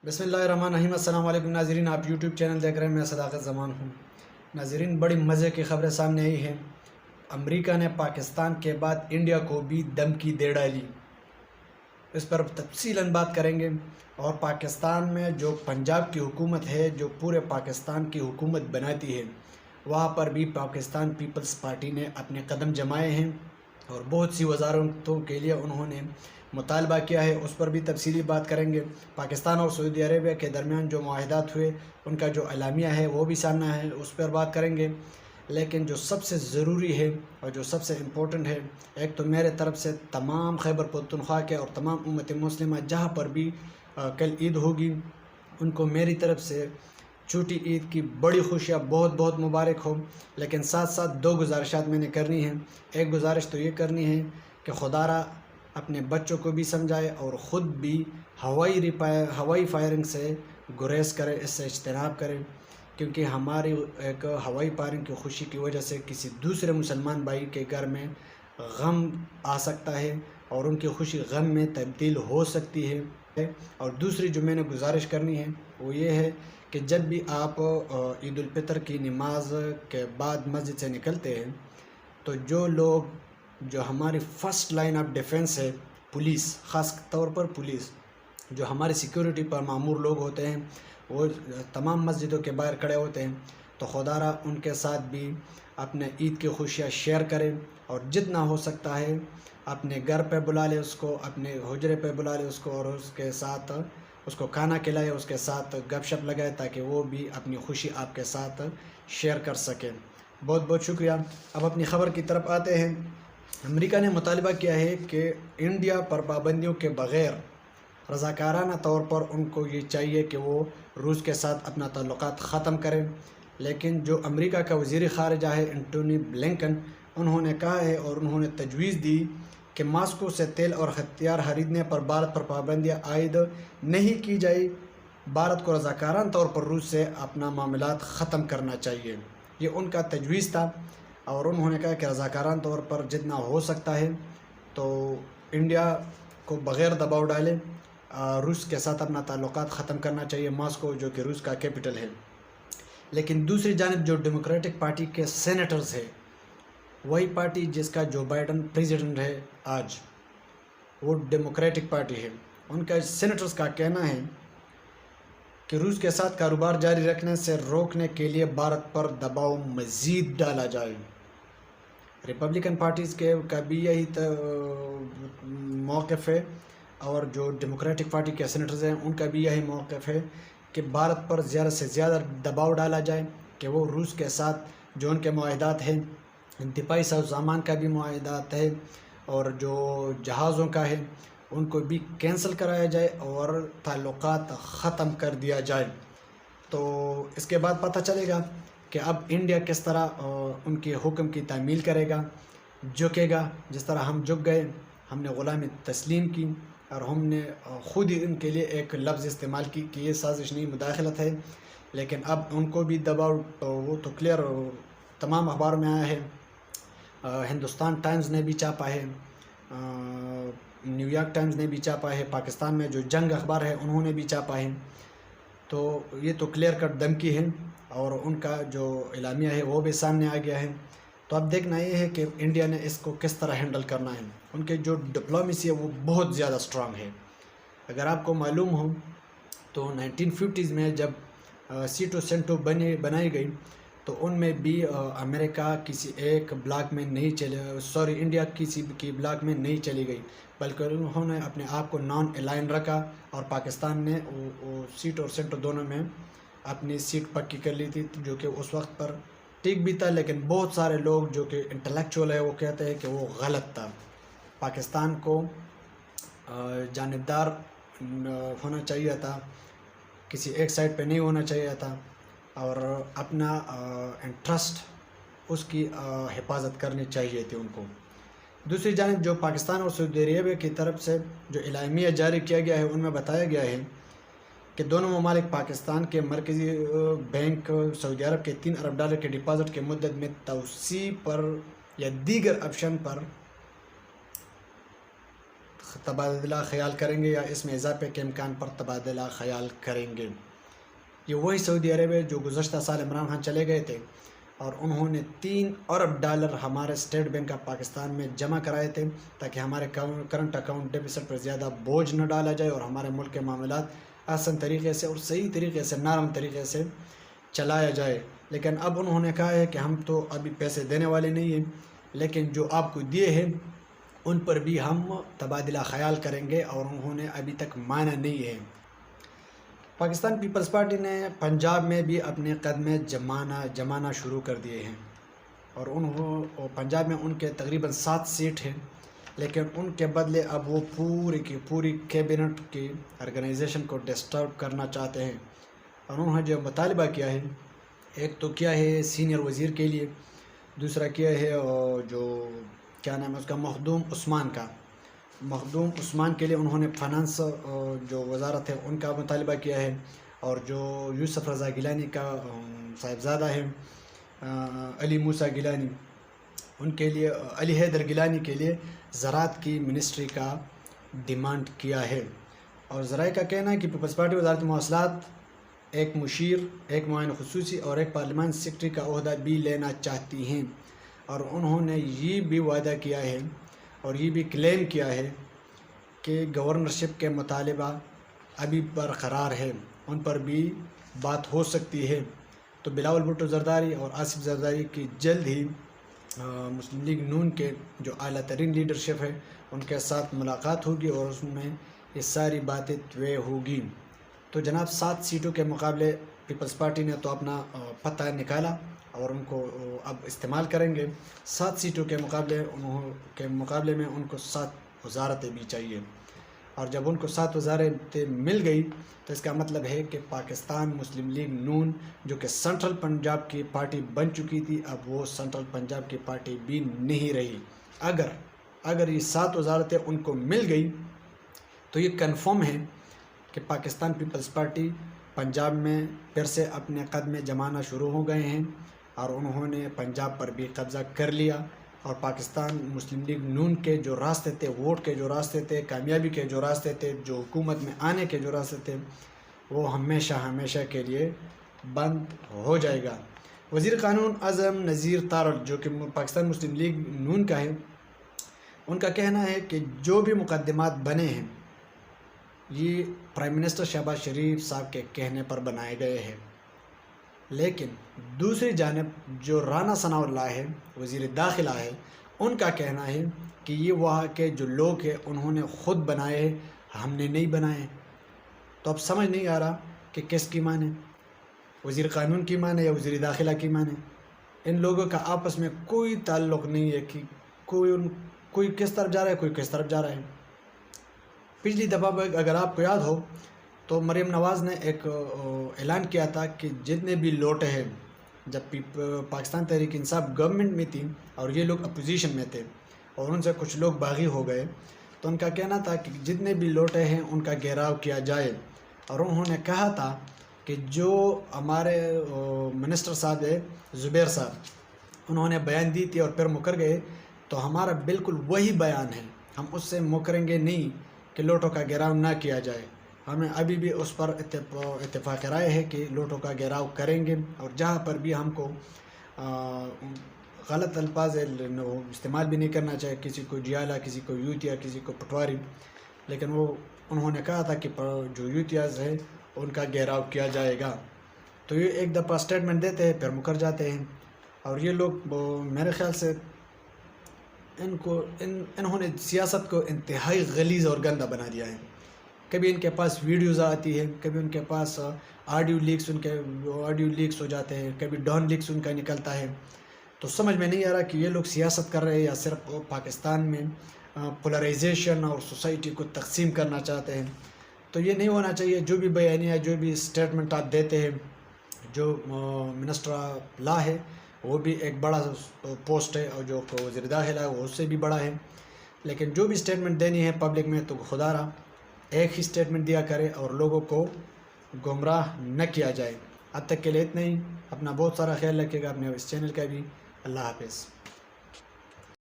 بسم اللہ الرحمن الرحیم۔ السلام علیکم ناظرین، آپ یوٹیوب چینل دیکھ رہے ہیں، میں صداقت زمان ہوں۔ ناظرین، بڑی مزے کی خبریں سامنے آئی ہیں۔ امریکہ نے پاکستان کے بعد انڈیا کو بھی دھمکی دے ڈالی، اس پر تفصیلاً بات کریں گے۔ اور پاکستان میں جو پنجاب کی حکومت ہے، جو پورے پاکستان کی حکومت بناتی ہے، وہاں پر بھی پاکستان پیپلز پارٹی نے اپنے قدم جمائے ہیں اور بہت سی وزارتوں کے لیے انہوں نے مطالبہ کیا ہے، اس پر بھی تفصیلی بات کریں گے۔ پاکستان اور سعودی عربیہ کے درمیان جو معاہدات ہوئے، ان کا جو اعلامیہ ہے وہ بھی سامنے ہے، اس پر بات کریں گے۔ لیکن جو سب سے ضروری ہے اور جو سب سے امپورٹنٹ ہے، ایک تو میرے طرف سے تمام خیبر پختونخوا کے اور تمام امت مسلمہ جہاں پر بھی کل عید ہوگی، ان کو میری طرف سے چھوٹی عید کی بڑی خوشیاں بہت بہت مبارک ہو۔ لیکن ساتھ ساتھ دو گزارشات میں نے کرنی ہیں۔ ایک گزارش تو یہ کرنی ہے کہ خدا را اپنے بچوں کو بھی سمجھائے اور خود بھی ہوائی فائرنگ سے گریز کرے، اس سے اجتناب کرے، کیونکہ ہماری ایک ہوائی فائرنگ کی خوشی کی وجہ سے کسی دوسرے مسلمان بھائی کے گھر میں غم آ سکتا ہے اور ان کی خوشی غم میں تبدیل ہو سکتی ہے۔ اور دوسری جو میں نے گزارش کرنی ہے وہ یہ ہے کہ جب بھی آپ عید الفطر کی نماز کے بعد مسجد سے نکلتے ہیں، تو جو لوگ جو ہماری فرسٹ لائن آف ڈیفنس ہے، پولیس، خاص طور پر پولیس، جو ہماری سیکیورٹی پر مامور لوگ ہوتے ہیں، وہ تمام مسجدوں کے باہر کھڑے ہوتے ہیں، تو خدا را ان کے ساتھ بھی اپنے عید کی خوشیاں شیئر کریں اور جتنا ہو سکتا ہے اپنے گھر پہ بلا لے اس کو، اپنے حجرے پہ بلا لے اس کو، اور اس کے ساتھ اس کو کھانا کھلائے، اس کے ساتھ گپ شپ لگائے، تاکہ وہ بھی اپنی خوشی آپ کے ساتھ شیئر کر سکیں۔ بہت بہت شکریہ۔ اب اپنی خبر کی طرف آتے ہیں۔ امریکہ نے مطالبہ کیا ہے کہ انڈیا پر پابندیوں کے بغیر رضاکارانہ طور پر ان کو یہ چاہیے کہ وہ روس کے ساتھ اپنا تعلقات ختم کریں۔ لیکن جو امریکہ کا وزیر خارجہ ہے اینٹونی بلنکن، انہوں نے کہا ہے اور انہوں نے تجویز دی کہ ماسکو سے تیل اور ہتھیار خریدنے پر بھارت پر پابندیاں عائد نہیں کی جائے۔ بھارت کو رضاکارانہ طور پر روس سے اپنا معاملات ختم کرنا چاہیے، یہ ان کا تجویز تھا۔ اور انہوں نے کہا کہ رضاکارانہ طور پر جتنا ہو سکتا ہے تو انڈیا کو بغیر دباؤ ڈالے روس کے ساتھ اپنا تعلقات ختم کرنا چاہیے، ماسکو جو کہ روس کا کیپٹل ہے۔ لیکن دوسری جانب جو ڈیموکریٹک پارٹی کے سینیٹرز ہیں، وہی پارٹی جس کا جو بائیڈن پریزیڈنٹ ہے آج، وہ ڈیموکریٹک پارٹی ہے، ان کا سینیٹرز کا کہنا ہے کہ روس کے ساتھ کاروبار جاری رکھنے سے روکنے کے لیے بھارت پر دباؤ مزید ڈالا جائے۔ ریپبلکن پارٹیز کے کا بھی یہی موقف ہے، اور جو ڈیموکریٹک پارٹی کے سینیٹرز ہیں ان کا بھی یہی موقف ہے کہ بھارت پر زیادہ سے زیادہ دباؤ ڈالا جائے کہ وہ روس کے ساتھ جو ان کے معاہدات ہیں، دفاعی سامان کا بھی معاہدات ہے اور جو جہازوں کا ہے، ان کو بھی کینسل کرایا جائے اور تعلقات ختم کر دیا جائے۔ تو اس کے بعد پتہ چلے گا کہ اب انڈیا کس طرح ان کے حکم کی تعمیل کرے گا، جھکے گا، جس طرح ہم جھک گئے، ہم نے غلامی تسلیم کی اور ہم نے خود ہی ان کے لیے ایک لفظ استعمال کی کہ یہ سازش نہیں، مداخلت ہے۔ لیکن اب ان کو بھی دباؤ، وہ تو کلیئر تمام اخبار میں آیا ہے، ہندوستان ٹائمز نے بھی چھاپا ہے، نیو یارک ٹائمز نے بھی چھاپا ہے، پاکستان میں جو جنگ اخبار ہے انہوں نے بھی چھاپا ہے۔ تو یہ تو کلیئر کٹ دھمکی ہے اور ان کا جو اعلامیہ ہے وہ بھی سامنے آ گیا ہے۔ تو اب دیکھنا یہ ہے کہ انڈیا نے اس کو کس طرح ہینڈل کرنا ہے۔ ان کے جو ڈپلومیسی ہے وہ بہت زیادہ سٹرانگ ہے۔ اگر آپ کو معلوم ہو تو 1950s میں جب سیٹو سینٹو بنائی گئی تو ان میں بھی امریکہ کسی ایک بلاک میں نہیں انڈیا کسی کی بلاک میں نہیں چلی گئی، بلکہ انہوں نے اپنے آپ کو نان الائن رکھا اور پاکستان نے سیٹ اور سینٹو دونوں میں اپنی سیٹ پکی کر لی تھی، جو کہ اس وقت پر ٹھیک بھی تھا۔ لیکن بہت سارے لوگ جو کہ انٹلیکچوئل ہے وہ کہتے ہیں کہ وہ غلط تھا۔ پاکستان کو جانبدار ہونا چاہیے تھا، کسی ایک سائڈ پہ نہیں ہونا چاہیے تھا، اور اپنا انٹرسٹ اس کی حفاظت کرنی چاہیے تھی ان کو۔ دوسری جانب جو پاکستان اور سعودی عربیہ کی طرف سے جو اعلامیہ جاری کیا گیا ہے، ان میں بتایا گیا ہے کہ دونوں ممالک پاکستان کے مرکزی بینک سعودی عرب کے $3 ارب کے ڈپازٹ کے مدت میں توسیع پر یا دیگر آپشن پر تبادلہ خیال کریں گے یا اس میں اضافے کے امکان پر تبادلہ خیال کریں گے۔ یہ وہی سعودی عرب ہے جو گزشتہ سال عمران خان چلے گئے تھے اور انہوں نے $3 ارب ہمارے اسٹیٹ بینک آف پاکستان میں جمع کرائے تھے تاکہ ہمارے کرنٹ اکاؤنٹ ڈیفیسٹ پر زیادہ بوجھ نہ ڈالا جائے اور ہمارے ملک کے معاملات آسان طریقے سے اور صحیح طریقے سے، نرم طریقے سے چلایا جائے۔ لیکن اب انہوں نے کہا ہے کہ ہم تو ابھی پیسے دینے والے نہیں ہیں، لیکن جو آپ کو دیے ہیں ان پر بھی ہم تبادلہ خیال کریں گے، اور انہوں نے ابھی تک مانا نہیں ہے۔ پاکستان پیپلز پارٹی نے پنجاب میں بھی اپنے قدمے جمانا شروع کر دیے ہیں، اور پنجاب میں ان کے تقریباً 7 سیٹ ہیں، لیکن ان کے بدلے اب وہ پوری کی پوری کیبنٹ کی آرگنائزیشن کو ڈسٹرب کرنا چاہتے ہیں۔ اور انہوں نے جو مطالبہ کیا ہے، ایک تو کیا ہے سینئر وزیر کے لیے، دوسرا کیا ہے جو کیا نام ہے اس کا مخدوم عثمان کے لیے انہوں نے فائنانس جو وزارت ہے ان کا مطالبہ کیا ہے، اور جو یوسف رضا گیلانی کا صاحبزادہ ہے علی موسیٰ گیلانی، ان کے لیے علی حیدر گیلانی کے لیے زراعت کی منسٹری کا ڈیمانڈ کیا ہے۔ اور ذرائع کا کہنا ہے کہ پیپلز پارٹی وزارت مواصلات ایک مشیر، ایک معاون خصوصی اور ایک پارلیمان سیکرٹری کا عہدہ بھی لینا چاہتی ہیں، اور انہوں نے یہ بھی وعدہ کیا ہے اور یہ بھی کلیم کیا ہے کہ گورنرشپ کے مطالبہ ابھی برقرار ہے، ان پر بھی بات ہو سکتی ہے۔ تو بلاول بھٹو زرداری اور آصف زرداری کی جلد ہی مسلم لیگ نون کے جو اعلیٰ ترین لیڈرشپ ہے ان کے ساتھ ملاقات ہوگی اور اس میں یہ ساری باتیں طے ہوگی۔ تو جناب 7 سیٹوں کے مقابلے پیپلز پارٹی نے تو اپنا پتہ نکالا اور ان کو اب استعمال کریں گے۔ 7 سیٹوں کے مقابلے میں ان کو 7 وزارتیں بھی چاہیے، اور جب ان کو 7 وزارتیں مل گئی تو اس کا مطلب ہے کہ پاکستان مسلم لیگ نون جو کہ سنٹرل پنجاب کی پارٹی بن چکی تھی، اب وہ سنٹرل پنجاب کی پارٹی بھی نہیں رہی۔ اگر یہ 7 وزارتیں ان کو مل گئی تو یہ کنفرم ہے کہ پاکستان پیپلز پارٹی پنجاب میں پھر سے اپنے قدمے جمانا شروع ہو گئے ہیں، اور انہوں نے پنجاب پر بھی قبضہ کر لیا، اور پاکستان مسلم لیگ نون کے جو راستے تھے، ووٹ کے جو راستے تھے، کامیابی کے جو راستے تھے، جو حکومت میں آنے کے جو راستے تھے، وہ ہمیشہ کے لیے بند ہو جائے گا۔ وزیر قانون اعظم نذیر تارڑ جو کہ پاکستان مسلم لیگ نون کا ہے، ان کا کہنا ہے کہ جو بھی مقدمات بنے ہیں یہ پرائم منسٹر شہباز شریف صاحب کے کہنے پر بنائے گئے ہیں، لیکن دوسری جانب جو رانا ثناء اللہ ہے، وزیر داخلہ ہے، ان کا کہنا ہے کہ یہ وہاں کے جو لوگ ہیں انہوں نے خود بنائے ہیں، ہم نے نہیں بنائے۔ تو اب سمجھ نہیں آ رہا کہ کس کی مانے، وزیر قانون کی مانے یا وزیر داخلہ کی مانے۔ ان لوگوں کا آپس میں کوئی تعلق نہیں ہے کہ کوئی کس طرف جا رہا ہے، کوئی کس طرف جا رہا ہے۔ پچھلی دفعہ اگر آپ کو یاد ہو تو مریم نواز نے ایک اعلان کیا تھا کہ جتنے بھی لوٹے ہیں، جب پاکستان تحریک انصاف گورنمنٹ میں تھی اور یہ لوگ اپوزیشن میں تھے اور ان سے کچھ لوگ باغی ہو گئے، تو ان کا کہنا تھا کہ جتنے بھی لوٹے ہیں ان کا گھیراؤ کیا جائے، اور انہوں نے کہا تھا کہ جو ہمارے منسٹر صاحب ہے زبیر صاحب، انہوں نے بیان دی تھی اور پھر مکر گئے، تو ہمارا بالکل وہی بیان ہے، ہم اس سے مکریں گے نہیں کہ لوٹوں کا گھیراؤ نہ کیا جائے۔ ہمیں ابھی بھی اس پر اتفاق رائے ہے کہ لوٹوں کا گھیراؤ کریں گے، اور جہاں پر بھی ہم کو غلط الفاظ استعمال بھی نہیں کرنا چاہیے، کسی کو جیالہ، کسی کو یوتیا، کسی کو پٹواری، لیکن انہوں نے کہا تھا کہ جو یوتیاز ہیں ان کا گھیراؤ کیا جائے گا۔ تو یہ ایک دفعہ اسٹیٹمنٹ دیتے ہیں پھر مکر جاتے ہیں، اور یہ لوگ میرے خیال سے انہوں نے سیاست کو انتہائی غلیظ اور گندہ بنا دیا ہے۔ کبھی ان کے پاس ویڈیوز آتی ہیں، کبھی ان کے پاس آڈیو لیکس ہو جاتے ہیں، کبھی ڈان لیکس ان کا نکلتا ہے، تو سمجھ میں نہیں آ رہا کہ یہ لوگ سیاست کر رہے ہیں یا صرف پاکستان میں پولرائزیشن اور سوسائٹی کو تقسیم کرنا چاہتے ہیں۔ تو یہ نہیں ہونا چاہیے۔ جو بھی بیانیہ، جو بھی اسٹیٹمنٹ آپ دیتے ہیں، جو منسٹر لا ہے وہ بھی ایک بڑا پوسٹ ہے، اور جو وزیر داخلہ ہے وہ اس سے بھی بڑا ہے، لیکن جو بھی اسٹیٹمنٹ دینی ہے پبلک میں تو خدا را ایک ہی اسٹیٹمنٹ دیا کرے اور لوگوں کو گمراہ نہ کیا جائے۔ اب تک کے لیے اتنا ہی۔ اپنا بہت سارا خیال رکھے گا، اپنے اس چینل کا بھی۔ اللہ حافظ۔